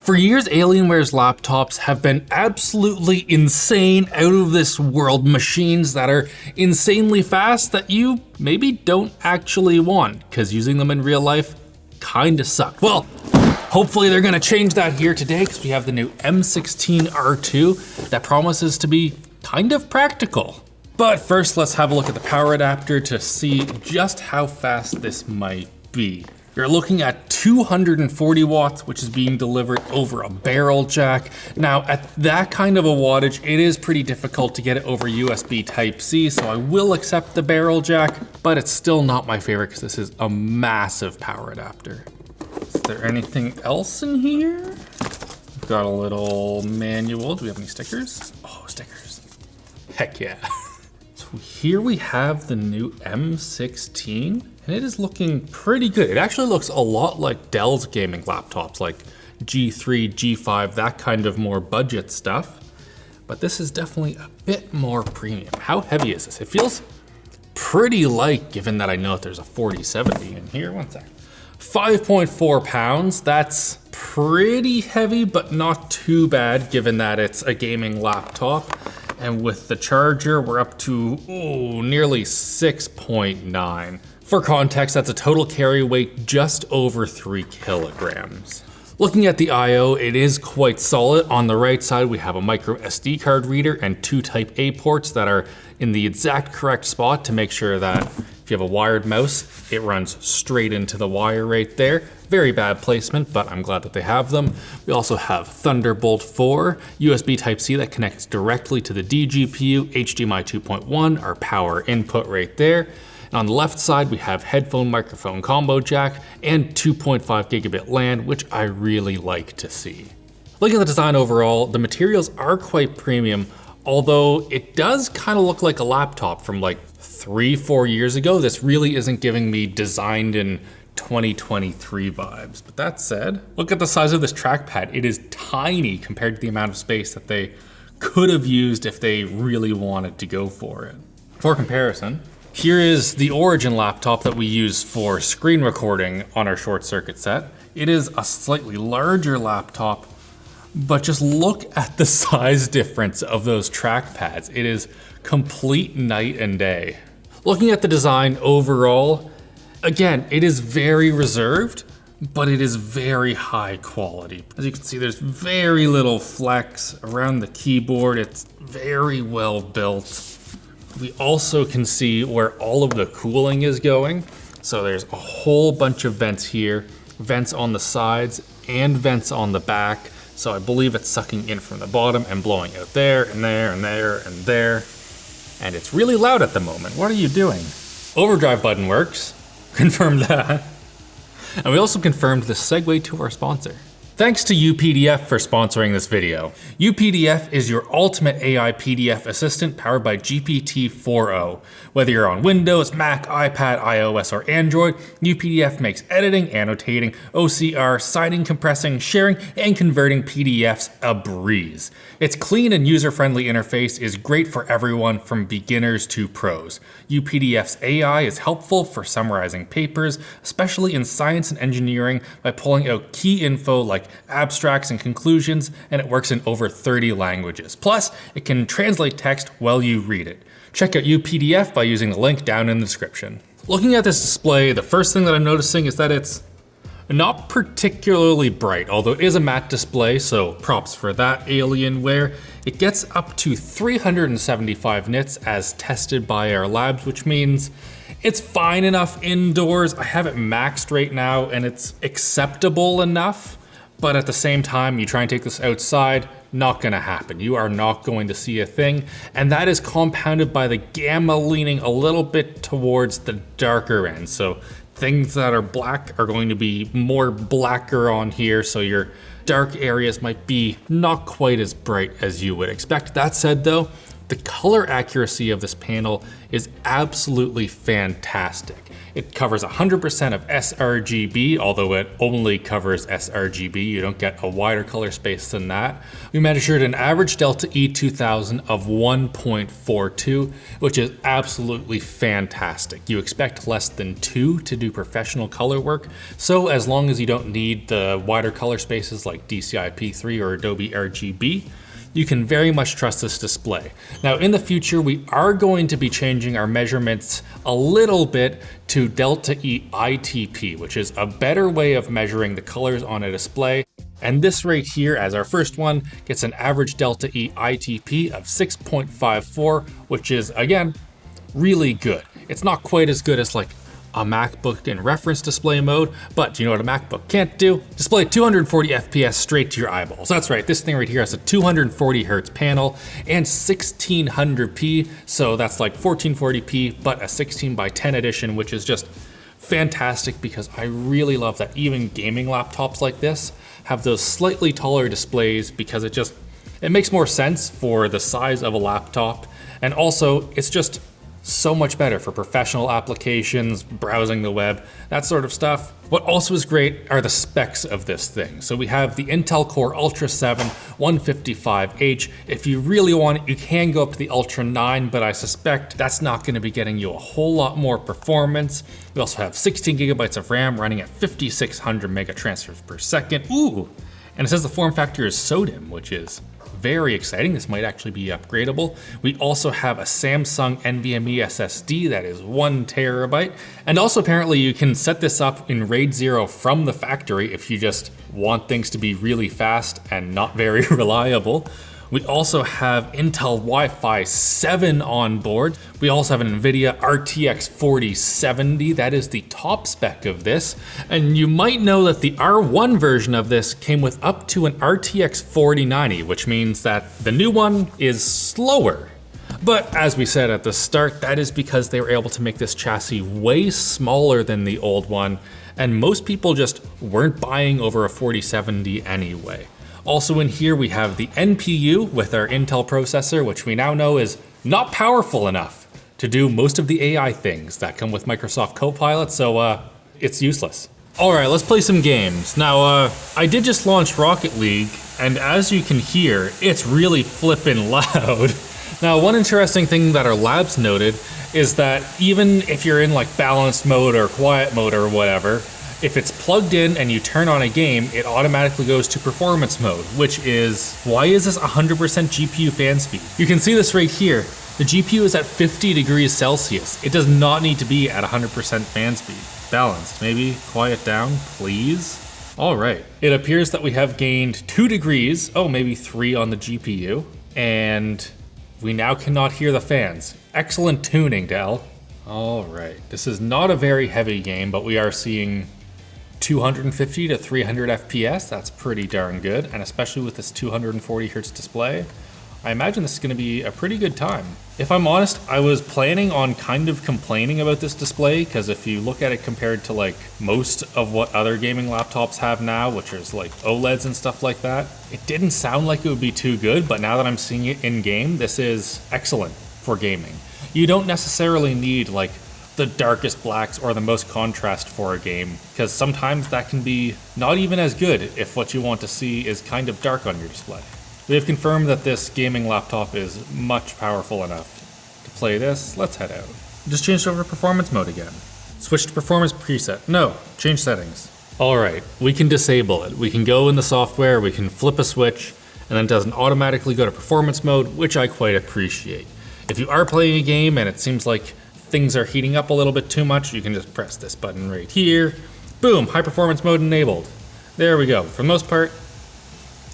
For years, Alienware's laptops have been absolutely insane, out of this world machines that are insanely fast that you maybe don't actually want, because using them in real life kinda suck. Well, hopefully they're gonna change that here today, because we have the new M16 R2 that promises to be kind of practical. But first, let's have a look at the power adapter to see just how fast this might be. You're looking at 240 watts, which is being delivered over a barrel jack. Now, at that kind of a wattage, it is pretty difficult to get it over USB Type-C, so I will accept the barrel jack, but it's still not my favorite because this is a massive power adapter. Is there anything else in here? We've got a little manual. Do we have any stickers? Oh, stickers. Heck yeah. So here we have the new M16. And it is looking pretty good. It actually looks a lot like Dell's gaming laptops, like G3, G5, that kind of more budget stuff. But this is definitely a bit more premium. How heavy is this? It feels pretty light, given that I know that there's a 4070 in here. One sec. 5.4 pounds. That's pretty heavy, but not too bad, given that it's a gaming laptop. And with the charger, we're up to nearly 6.9. For context, that's a total carry weight just over 3 kilograms. Looking at the I/O, it is quite solid. On the right side, we have a micro SD card reader and 2 Type A ports that are in the exact correct spot to make sure that if you have a wired mouse, it runs straight into the wire right there. Very bad placement, but I'm glad that they have them. We also have Thunderbolt 4, USB Type-C that connects directly to the DGPU, HDMI 2.1, our power input right there. And on the left side, we have headphone microphone combo jack and 2.5 gigabit LAN, which I really like to see. Looking at the design overall, the materials are quite premium, although it does kind of look like a laptop from like 3-4 years ago. This really isn't giving me designed in 2023 vibes. But that said, look at the size of this trackpad. It is tiny compared to the amount of space that they could have used if they really wanted to go for it. For comparison, here is the Origin laptop that we use for screen recording on our ShortCircuit set. It is a slightly larger laptop, but just look at the size difference of those trackpads. It is complete night and day. Looking at the design overall, again, it is very reserved, but it is very high quality. As you can see, there's very little flex around the keyboard. It's very well built. We also can see where all of the cooling is going. So there's a whole bunch of vents here, vents on the sides and vents on the back. So I believe it's sucking in from the bottom and blowing out there and there and there and there. And it's really loud at the moment. What are you doing? Overdrive button works. Confirmed that. And we also confirmed the segue to our sponsor. Thanks to UPDF for sponsoring this video. UPDF is your ultimate AI PDF assistant powered by GPT-4o. Whether you're on Windows, Mac, iPad, iOS, or Android, UPDF makes editing, annotating, OCR, signing, compressing, sharing, and converting PDFs a breeze. Its clean and user-friendly interface is great for everyone from beginners to pros. UPDF's AI is helpful for summarizing papers, especially in science and engineering, by pulling out key info like abstracts and conclusions, and it works in over 30 languages. Plus, it can translate text while you read it. Check out UPDF by using the link down in the description. Looking at this display, the first thing that I'm noticing is that it's not particularly bright, although it is a matte display, so props for that, Alienware. It gets up to 375 nits as tested by our labs, which means it's fine enough indoors. I have it maxed right now and it's acceptable enough. But at the same time, you try and take this outside, not gonna happen. You are not going to see a thing. And that is compounded by the gamma leaning a little bit towards the darker end. So things that are black are going to be more blacker on here. So your dark areas might be not quite as bright as you would expect. That said though, The color accuracy of this panel is absolutely fantastic. It covers 100% of sRGB, although it only covers sRGB. You don't get a wider color space than that. We measured an average Delta E 2000 of 1.42, which is absolutely fantastic. You expect less than 2 to do professional color work, so as long as you don't need the wider color spaces like DCI P3 or Adobe RGB, you can very much trust this display. Now in the future, we are going to be changing our measurements a little bit to Delta E ITP, which is a better way of measuring the colors on a display. And this right here, as our first one, gets an average Delta E ITP of 6.54, which is, again, really good. It's not quite as good as like a MacBook in reference display mode, but you know what a MacBook can't do? Display 240 FPS straight to your eyeballs. That's right, this thing right here has a 240 Hertz panel and 1600p, so that's like 1440p, but a 16:10 edition, which is just fantastic because I really love that even gaming laptops like this have those slightly taller displays because it makes more sense for the size of a laptop, and also it's just so much better for professional applications, browsing the web, that sort of stuff. What also is great are the specs of this thing. So we have the Intel Core Ultra 7 155H. If you really want it, you can go up to the Ultra 9, but I suspect that's not going to be getting you a whole lot more performance. We also have 16 gigabytes of RAM running at 5600 mega transfers per second. Ooh, and it says the form factor is SODIMM, which is very exciting. This might actually be upgradable. We also have a Samsung NVMe SSD that is 1 terabyte. And also apparently you can set this up in RAID 0 from the factory if you just want things to be really fast and not very reliable. We also have Intel Wi-Fi 7 on board. We also have an NVIDIA RTX 4070. That is the top spec of this. And you might know that the R1 version of this came with up to an RTX 4090, which means that the new one is slower. But as we said at the start, that is because they were able to make this chassis way smaller than the old one, and most people just weren't buying over a 4070 anyway. Also in here we have the NPU with our Intel processor, which we now know is not powerful enough to do most of the AI things that come with Microsoft Copilot, so it's useless. Alright, let's play some games. Now, I did just launch Rocket League, and as you can hear, it's really flippin' loud. Now, one interesting thing that our labs noted is that even if you're in like balanced mode or quiet mode or whatever, if it's plugged in and you turn on a game, it automatically goes to performance mode, which is, why is this 100% GPU fan speed? You can see this right here. The GPU is at 50 degrees Celsius. It does not need to be at 100% fan speed. Balanced, maybe quiet down, please. All right, it appears that we have gained 2 degrees, oh, maybe 3 on the GPU, and we now cannot hear the fans. Excellent tuning, Dell. All right, this is not a very heavy game, but we are seeing 250 to 300 FPS, that's pretty darn good, and especially with this 240 Hertz display, I imagine this is going to be a pretty good time. If I'm honest, I was planning on kind of complaining about this display, because if you look at it compared to like most of what other gaming laptops have now, which is like OLEDs and stuff like that, it didn't sound like it would be too good, but now that I'm seeing it in game, this is excellent for gaming. You don't necessarily need like the darkest blacks or the most contrast for a game, because sometimes that can be not even as good if what you want to see is kind of dark on your display. We have confirmed that this gaming laptop is much powerful enough to play this. Let's head out. Just changed over to performance mode again. Switch to performance preset. No, change settings. All right, we can disable it. We can go in the software, we can flip a switch, and then it doesn't automatically go to performance mode, which I quite appreciate. If you are playing a game and it seems like things are heating up a little bit too much, you can just press this button right here. Boom, high performance mode enabled. There we go. For the most part,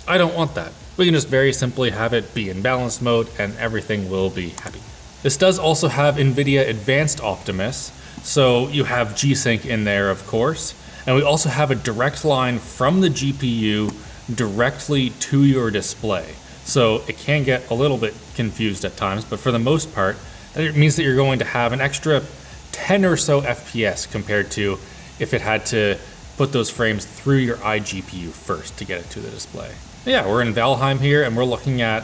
I don't want that. We can just very simply have it be in balanced mode and everything will be happy. This does also have NVIDIA Advanced Optimus, so you have G-Sync in there, of course. And we also have a direct line from the GPU directly to your display. So it can get a little bit confused at times, but for the most part, it means that you're going to have an extra 10 or so FPS compared to if it had to put those frames through your iGPU first to get it to the display. Yeah, we're in Valheim here and we're looking at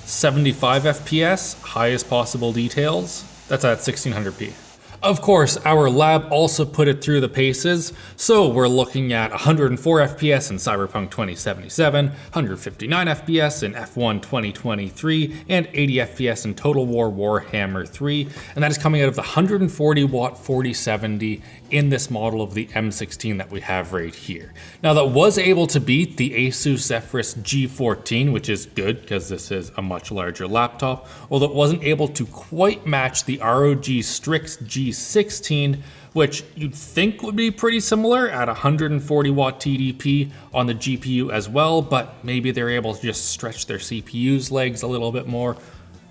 75 FPS, highest possible details. That's at 1600p. Of course, our lab also put it through the paces, so we're looking at 104 FPS in Cyberpunk 2077, 159 FPS in F1 2023, and 80 FPS in Total War Warhammer 3, and that is coming out of the 140 watt 4070 in this model of the M16 that we have right here. Now that was able to beat the Asus Zephyrus G14, which is good because this is a much larger laptop, although it wasn't able to quite match the ROG Strix G16, which you'd think would be pretty similar at 140 watt TDP on the GPU as well, but maybe they're able to just stretch their CPU's legs a little bit more.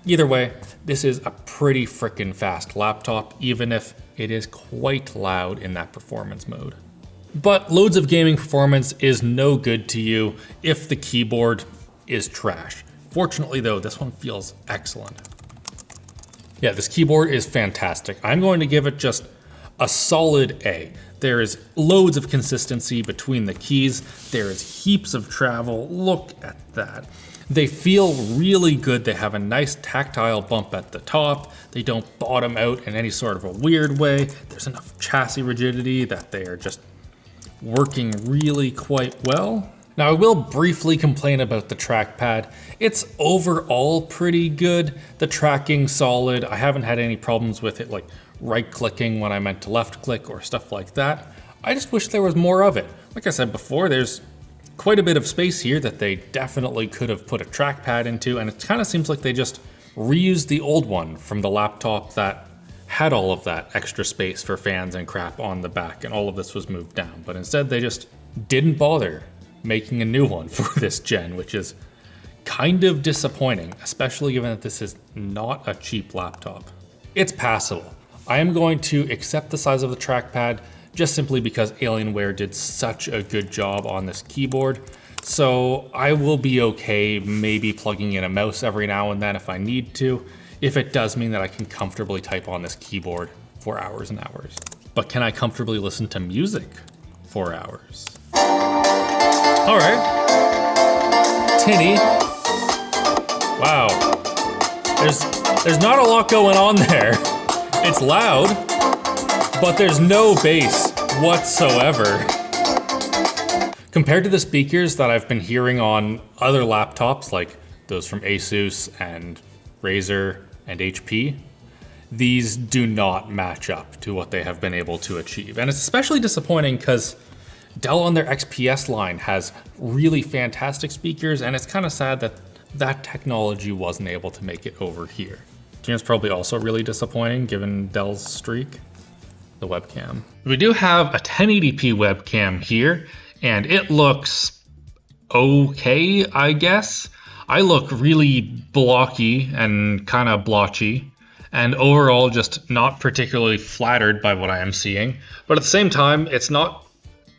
Either way, this is a pretty frickin' fast laptop, even if it is quite loud in that performance mode. But loads of gaming performance is no good to you if the keyboard is trash. Fortunately though, this one feels excellent. Yeah, this keyboard is fantastic. I'm going to give it just a solid A. There is loads of consistency between the keys. There is heaps of travel. Look at that. They feel really good. They have a nice tactile bump at the top. They don't bottom out in any sort of a weird way. There's enough chassis rigidity that they are just working really quite well. Now I will briefly complain about the trackpad. It's overall pretty good. The tracking's solid. I haven't had any problems with it like right clicking when I meant to left click or stuff like that. I just wish there was more of it. Like I said before, there's quite a bit of space here that they definitely could have put a trackpad into, and it kind of seems like they just reused the old one from the laptop that had all of that extra space for fans and crap on the back, and all of this was moved down. But instead they just didn't bother making a new one for this gen, which is kind of disappointing, especially given that this is not a cheap laptop. It's passable. I am going to accept the size of the trackpad just simply because Alienware did such a good job on this keyboard. So I will be okay maybe plugging in a mouse every now and then if I need to, if it does mean that I can comfortably type on this keyboard for hours and hours. But can I comfortably listen to music for hours? All right, tinny. Wow, there's not a lot going on there. It's loud, but there's no bass whatsoever. Compared to the speakers that I've been hearing on other laptops, like those from Asus and Razer and HP, these do not match up to what they have been able to achieve. And it's especially disappointing because Dell on their XPS line has really fantastic speakers, and it's kind of sad that that technology wasn't able to make it over here. Do you know it's probably also really disappointing given Dell's streak? The webcam. We do have a 1080p webcam here, and it looks okay, I guess. I look really blocky and kind of blotchy, and overall just not particularly flattered by what I am seeing. But at the same time, it's not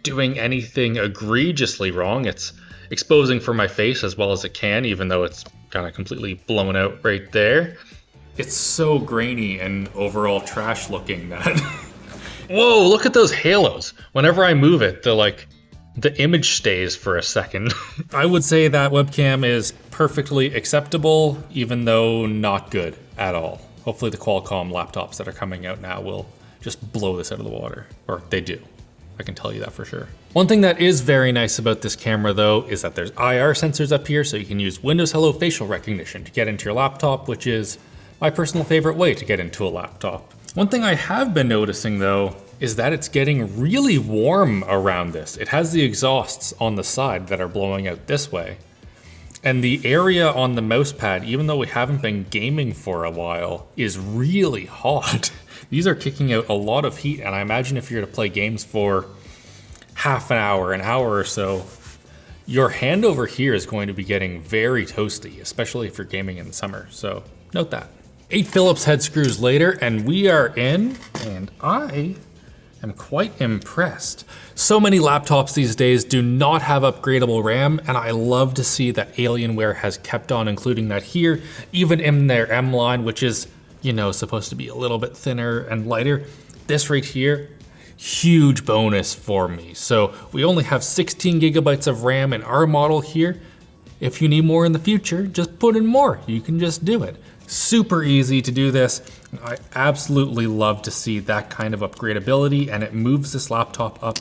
doing anything egregiously wrong. It's exposing for my face as well as it can, even though it's kind of completely blown out right there. It's so grainy and overall trash looking that... Whoa, look at those halos. Whenever I move it, the image stays for a second. I would say that webcam is perfectly acceptable, even though not good at all. Hopefully the Qualcomm laptops that are coming out now will just blow this out of the water. Or they do. I can tell you that for sure. One thing that is very nice about this camera though is that there's IR sensors up here, so you can use Windows Hello facial recognition to get into your laptop, which is my personal favorite way to get into a laptop. One thing I have been noticing though is that it's getting really warm around this. It has the exhausts on the side that are blowing out this way. And the area on the mouse pad, even though we haven't been gaming for a while, is really hot. These are kicking out a lot of heat, and I imagine if you're to play games for half an hour or so, your hand over here is going to be getting very toasty, especially if you're gaming in the summer, so note that. 8 Phillips head screws later, and we are in, and I am quite impressed. So many laptops these days do not have upgradable RAM, and I love to see that Alienware has kept on including that here, even in their M line, which is, you know, supposed to be a little bit thinner and lighter. This right here, huge bonus for me. So we only have 16 gigabytes of RAM in our model here, If you need more in the future, just put in more. You can just do it. Super easy to do this. I absolutely love to see that kind of upgradability, and it moves this laptop up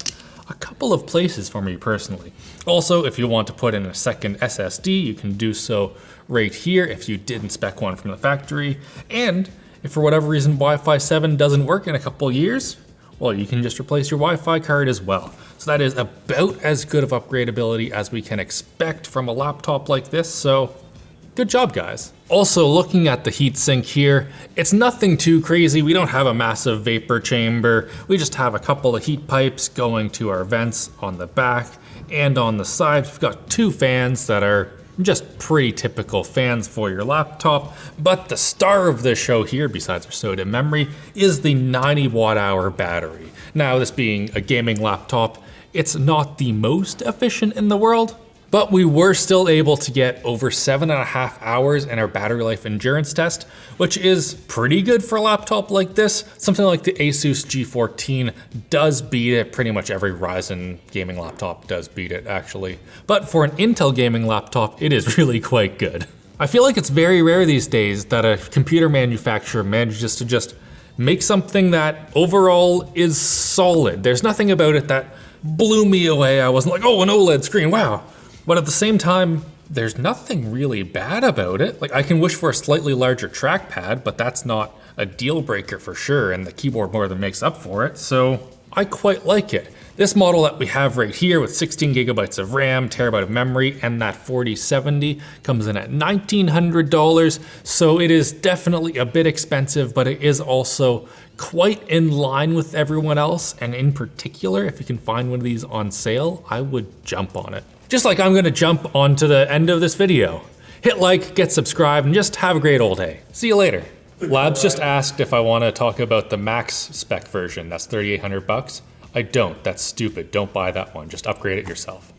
a couple of places for me personally. Also, if you want to put in a second SSD, you can do so right here if you didn't spec one from the factory. And if for whatever reason Wi-Fi 7 doesn't work in a couple of years, well, you can just replace your Wi-Fi card as well. So that is about as good of upgradability as we can expect from a laptop like this, so good job, guys. Also, looking at the heatsink here, it's nothing too crazy. We don't have a massive vapor chamber. We just have a couple of heat pipes going to our vents on the back and on the sides. We've got 2 fans that are just pretty typical fans for your laptop. But the star of the show here, besides our SOTA memory, is the 90 watt-hour battery. Now, this being a gaming laptop, it's not the most efficient in the world, but we were still able to get over 7.5 hours in our battery life endurance test, which is pretty good for a laptop like this. Something like the Asus G14 does beat it. Pretty much every Ryzen gaming laptop does beat it, actually. But for an Intel gaming laptop, it is really quite good. I feel like it's very rare these days that a computer manufacturer manages to just make something that overall is solid. There's nothing about it that blew me away. I wasn't like, oh, an OLED screen, wow. But at the same time, there's nothing really bad about it. Like, I can wish for a slightly larger trackpad, but that's not a deal breaker for sure, and the keyboard more than makes up for it, so I quite like it. This model that we have right here with 16 gigabytes of RAM, terabyte of memory, and that 4070 comes in at $1,900, so it is definitely a bit expensive, but it is also quite in line with everyone else, and in particular, if you can find one of these on sale, I would jump on it. Just like I'm gonna jump onto the end of this video. Hit like, get subscribed, and just have a great old day. See you later. Labs just asked if I wanna talk about the max spec version. That's $3,800. I don't, that's stupid. Don't buy that one, just upgrade it yourself.